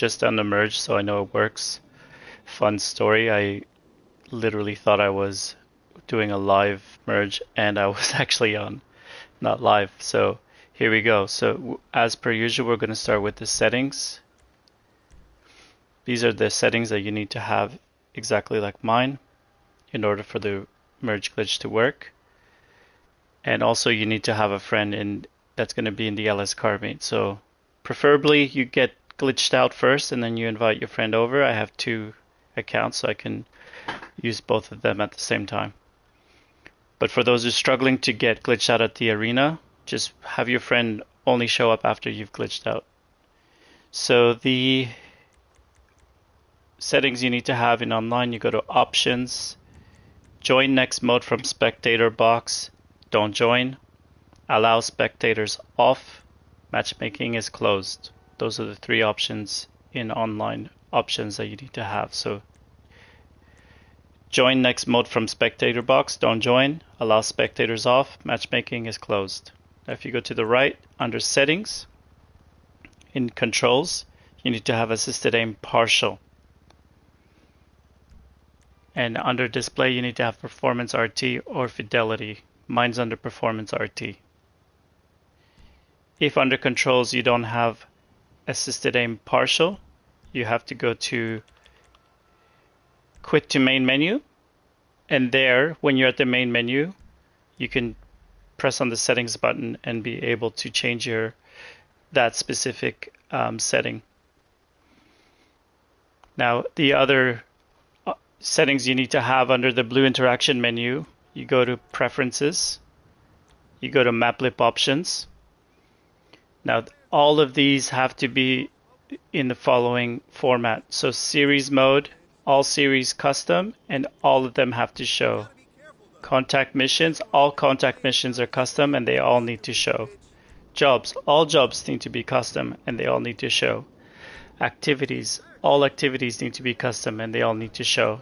just done the merge, so I know it works. Fun story. I literally thought I was doing a live merge and I was actually on not live. So here we go. So as per usual, we're going to start with the settings. These are the settings that you need to have exactly like mine in order for the merge glitch to work. And also you need to have a friend in that's going to be in the LS car meet. So preferably you get glitched out first and then you invite your friend over. I have 2 accounts so I can use both of them at the same time. But for those who are struggling to get glitched out at the arena, just have your friend only show up after you've glitched out. So the settings you need to have in online, you go to options, join next mode from spectator box, don't join, allow spectators off, matchmaking is closed. Those are the 3 options in online options that you need to have. So join next mode from spectator box, don't join, allow spectators off, matchmaking is closed. Now if you go to the right, under settings, in controls, you need to have assisted aim partial. And under display, you need to have performance RT or fidelity. Mine's under performance RT. If under controls you don't have assisted aim partial, you have to go to quit to main menu, and there, when you're at the main menu, you can press on the settings button and be able to change that specific setting. Now the other settings you need to have under the blue interaction menu, you go to preferences, you go to maplip options. Now all of these have to be in the following format. So series mode, all series custom, and all of them have to show. Contact missions, all contact missions are custom and they all need to show. Jobs, all jobs need to be custom and they all need to show. Activities, all activities need to be custom and they all need to show.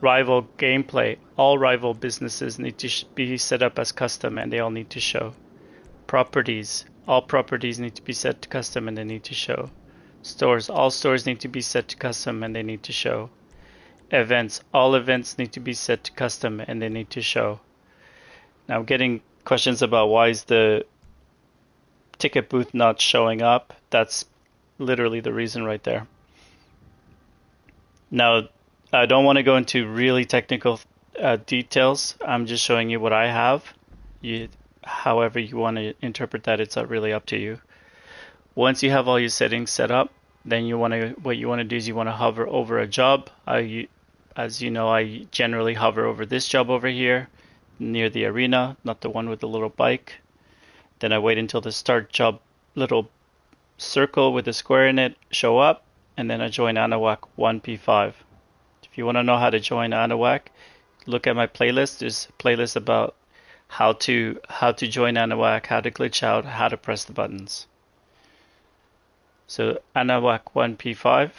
Rival gameplay, all rival businesses need to be set up as custom and they all need to show. Properties, all properties need to be set to custom and they need to show. Stores, all stores need to be set to custom and they need to show. Events, all events need to be set to custom and they need to show. Now I'm getting questions about why is the ticket booth not showing up. That's literally the reason right there. Now I don't want to go into really technical details. I'm just showing you what I have. However you want to interpret that, it's really up to you. Once you have all your settings set up, then what you want to do is you want to hover over a job. As you know, I generally hover over this job over here near the arena, not the one with the little bike. Then I wait until the start job little circle with a square in it show up, and then I join Anahuac 1P5. If you want to know how to join Anahuac, look at my playlist. There's a playlist about how to join Anahuac, how to glitch out, how to press the buttons. So Anahuac 1P5.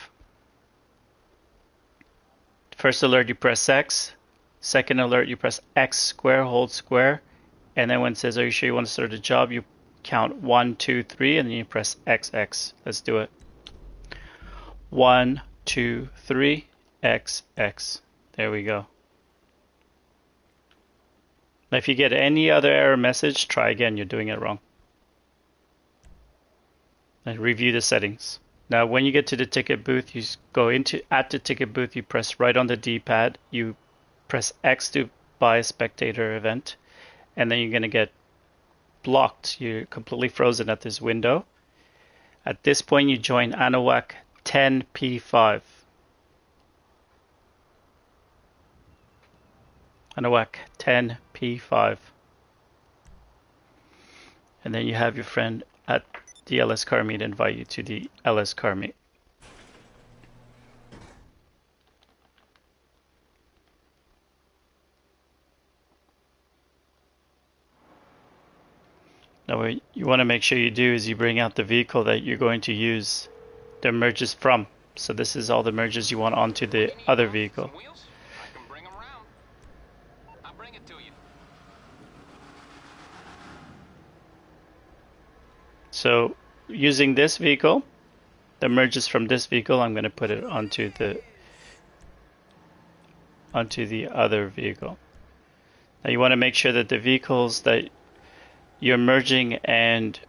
First alert you press X. Second alert you press X square, hold square. And then when it says, are you sure you want to start a job? You count 1, 2, 3, and then you press XX. Let's do it. 1, 2, 3, XX. There we go. Now if you get any other error message, try again. You're doing it wrong. And review the settings. Now when you get to the ticket booth, you go at the ticket booth, you press right on the D-pad, you press X to buy a spectator event, and then you're going to get blocked. You're completely frozen at this window. At this point, you join Anahuac 10P5. Anahuac 10P5. And then you have your friend at the LS car meet invite you to the LS car meet. Now what you want to make sure you do is you bring out the vehicle that you're going to use the merges from. So this is all the merges you want onto the other vehicle. So using this vehicle, the merges from this vehicle, I'm going to put it onto the other vehicle. Now you want to make sure that the vehicles that you're merging and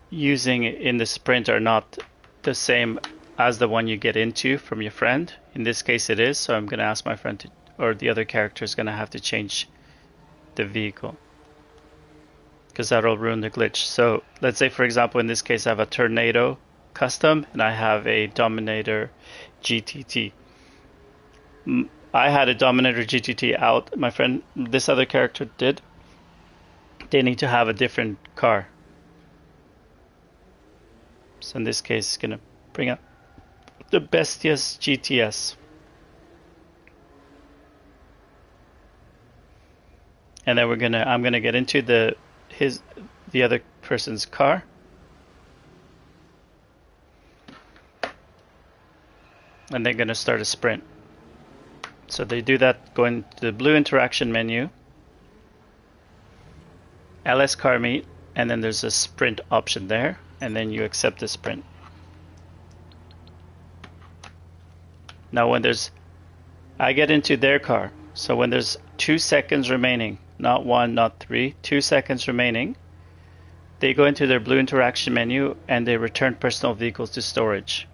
using in the sprint are not the same as the one you get into from your friend. In this case it is, so I'm going to ask my friend to, or the other character is going to have to change the vehicle, because that'll ruin the glitch. So let's say, for example, in this case I have a Tornado custom and I have a Dominator GTT. I had a Dominator GTT out, my friend, this other character did. They need to have a different car. So in this case it's going to bring up the Bestias GTS. And then I'm gonna get into the other person's car. And they're gonna start a sprint. So they do that, go into the blue interaction menu, LS car meet, and then there's a sprint option there, and then you accept the sprint. Now I get into their car, so when there's 2 seconds remaining, not 1, not 3, 2 seconds remaining, they go into their blue interaction menu and they return personal vehicles to storage.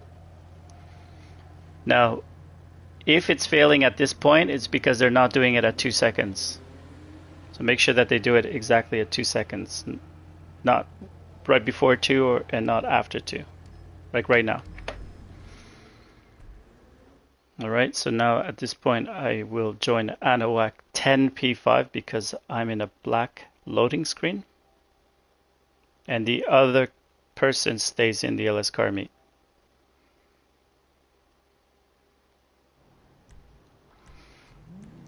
Now, if it's failing at this point, it's because they're not doing it at 2 seconds. So make sure that they do it exactly at 2 seconds, not right before 2 and not after 2, like right now. Alright, so now at this point I will join Anahuac 10 P5 because I'm in a black loading screen. And the other person stays in the LS car meet.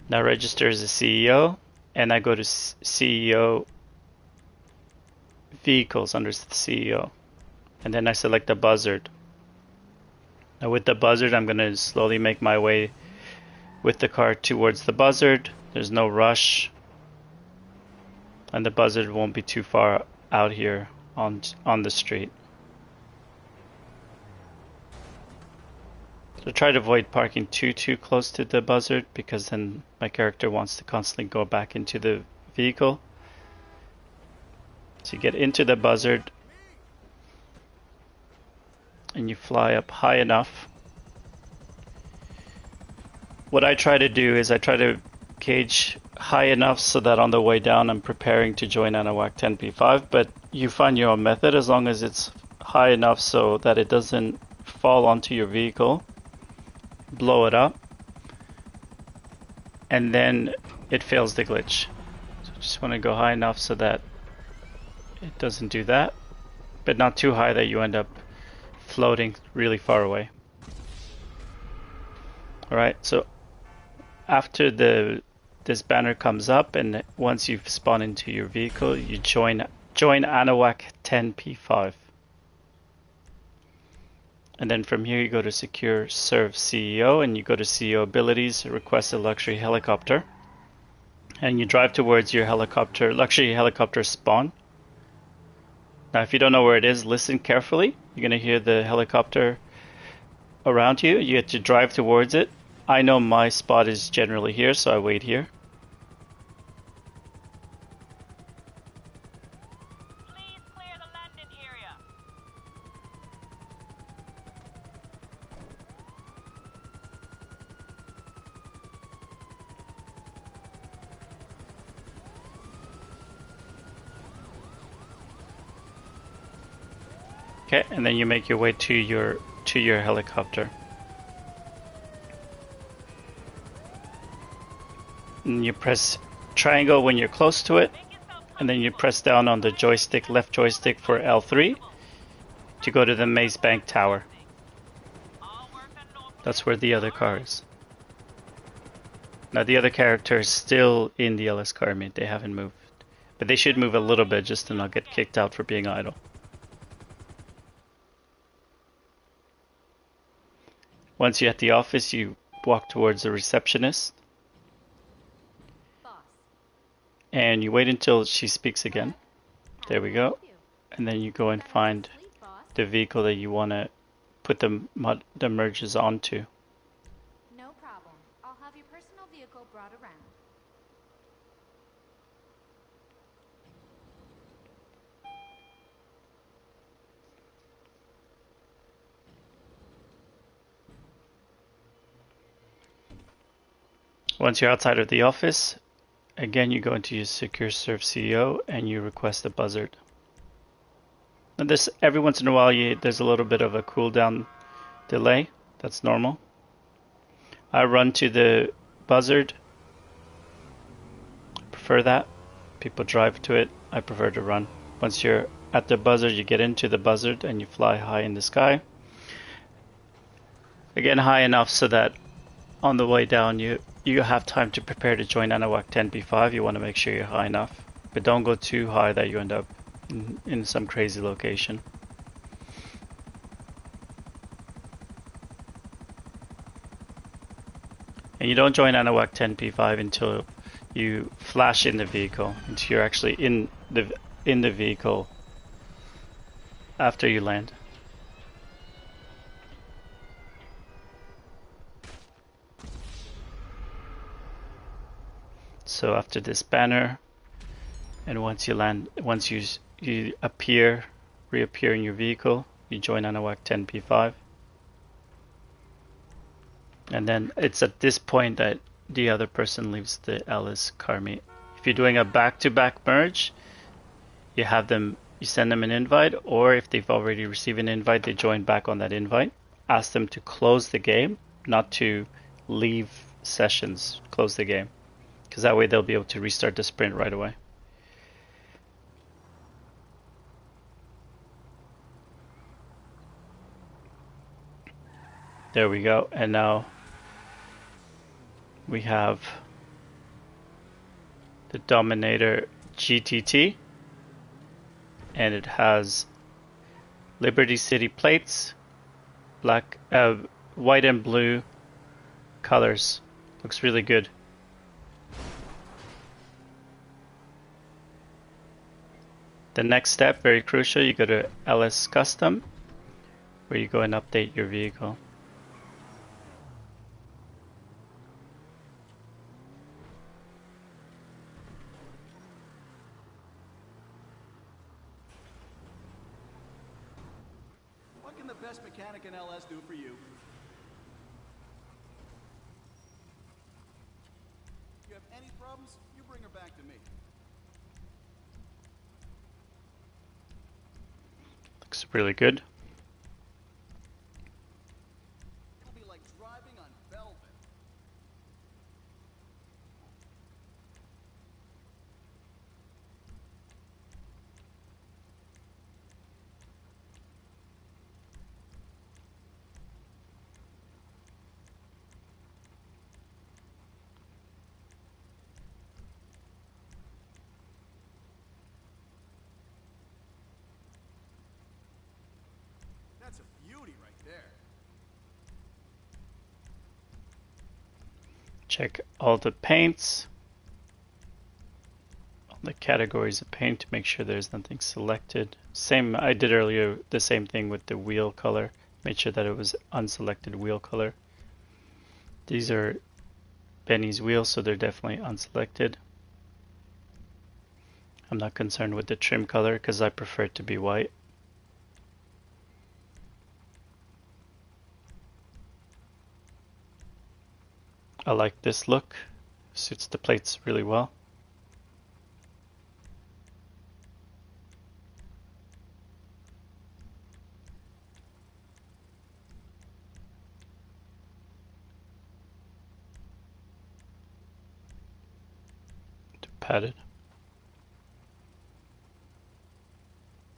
Now register as a CEO, and I go to CEO Vehicles under the CEO. And then I select the buzzard. Now with the buzzard, I'm going to slowly make my way with the car towards the buzzard. There's no rush. And the buzzard won't be too far out here on the street. So try to avoid parking too close to the buzzard, because then my character wants to constantly go back into the vehicle. So you get into the buzzard and you fly up high enough. What I try to do is I try to gauge high enough so that on the way down I'm preparing to join Anahuac 10 P5, but you find your own method as long as it's high enough so that it doesn't fall onto your vehicle, blow it up, and then it fails the glitch. So just want to go high enough so that it doesn't do that, but not too high that you end up floating really far away. Alright, so after this banner comes up, and once you've spawned into your vehicle, you join Anahuac 10 P5. And then from here you go to Secure Serve CEO, and you go to CEO Abilities, request a luxury helicopter. And you drive towards your luxury helicopter spawn. Now if you don't know where it is, listen carefully. You're going to hear the helicopter around you. You have to drive towards it. I know my spot is generally here, so I wait here. Please clear the landing area. Okay, and then you make your way to your helicopter. And you press triangle when you're close to it, and then you press down on the joystick, left joystick for L3 to go to the Maze Bank Tower. That's where the other car is. Now the other character is still in the LS car meet, they haven't moved. But they should move a little bit just to not get kicked out for being idle. Once you're at the office, you walk towards the receptionist. And you wait until she speaks again. There we go. And then you go and find the vehicle that you want to put the merges onto. No problem. I'll have your personal vehicle brought around. Once you're outside of the office, again you go into your Secure Serve CEO and you request a buzzard. And this every once in a while there's a little bit of a cooldown delay. That's normal. I run to the buzzard. I prefer that. People drive to it. I prefer to run. Once you're at the buzzard, you get into the buzzard and you fly high in the sky. Again, high enough so that on the way down you have time to prepare to join Anahuac 10P5. You want to make sure you're high enough, but don't go too high that you end up in some crazy location. And you don't join Anahuac 10P5 until you flash in the vehicle, until you're actually in the vehicle after you land. So after this banner, and once you land, once you reappear in your vehicle, you join Anahuac 10P5. And then it's at this point that the other person leaves the Alice car meet. If you're doing a back-to-back merge, you send them an invite, or if they've already received an invite, they join back on that invite. Ask them to close the game, not to leave sessions, close the game. Because that way they'll be able to restart the sprint right away. There we go. And now we have the Dominator GTT, and it has Liberty City plates, white and blue colors. Looks really good. The next step, very crucial, you go to LS Custom, where you go and update your vehicle. What can the best mechanic in LS do for you? You have any problems, you bring her back to me. Looks really good. It'll be like driving on velvet. That's a beauty right there. Check all the paints, all the categories of paint to make sure there's nothing selected. Same, I did earlier the same thing with the wheel color. Made sure that it was unselected wheel color. These are Benny's wheels, so they're definitely unselected. I'm not concerned with the trim color because I prefer it to be white. I like this look, suits the plates really well. Padded.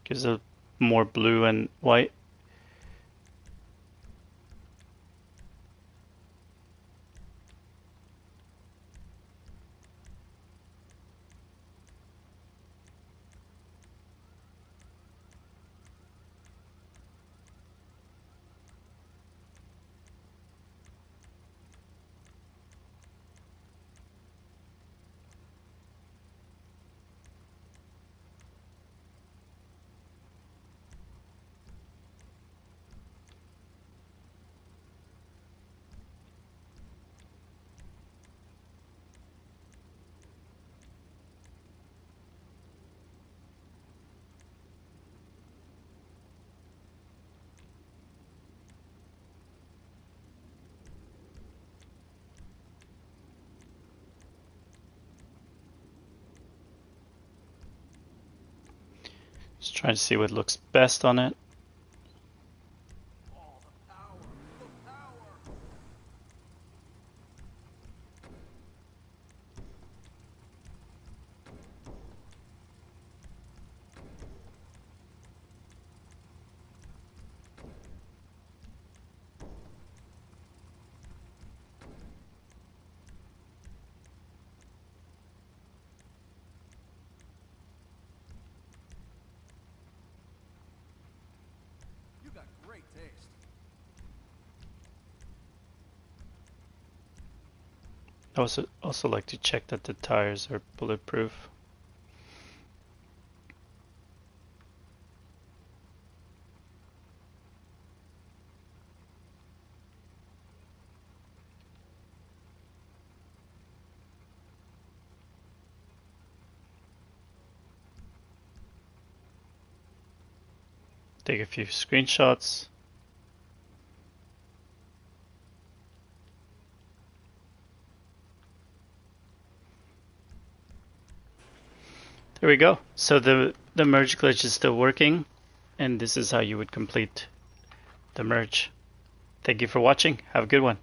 Gives a more blue and white. Just trying to see what looks best on it. Oh, the power! The power! You got great taste. I also like to check that the tires are bulletproof. Take a few screenshots. There we go. So the merge glitch is still working, and this is how you would complete the merge. Thank you for watching. Have a good one.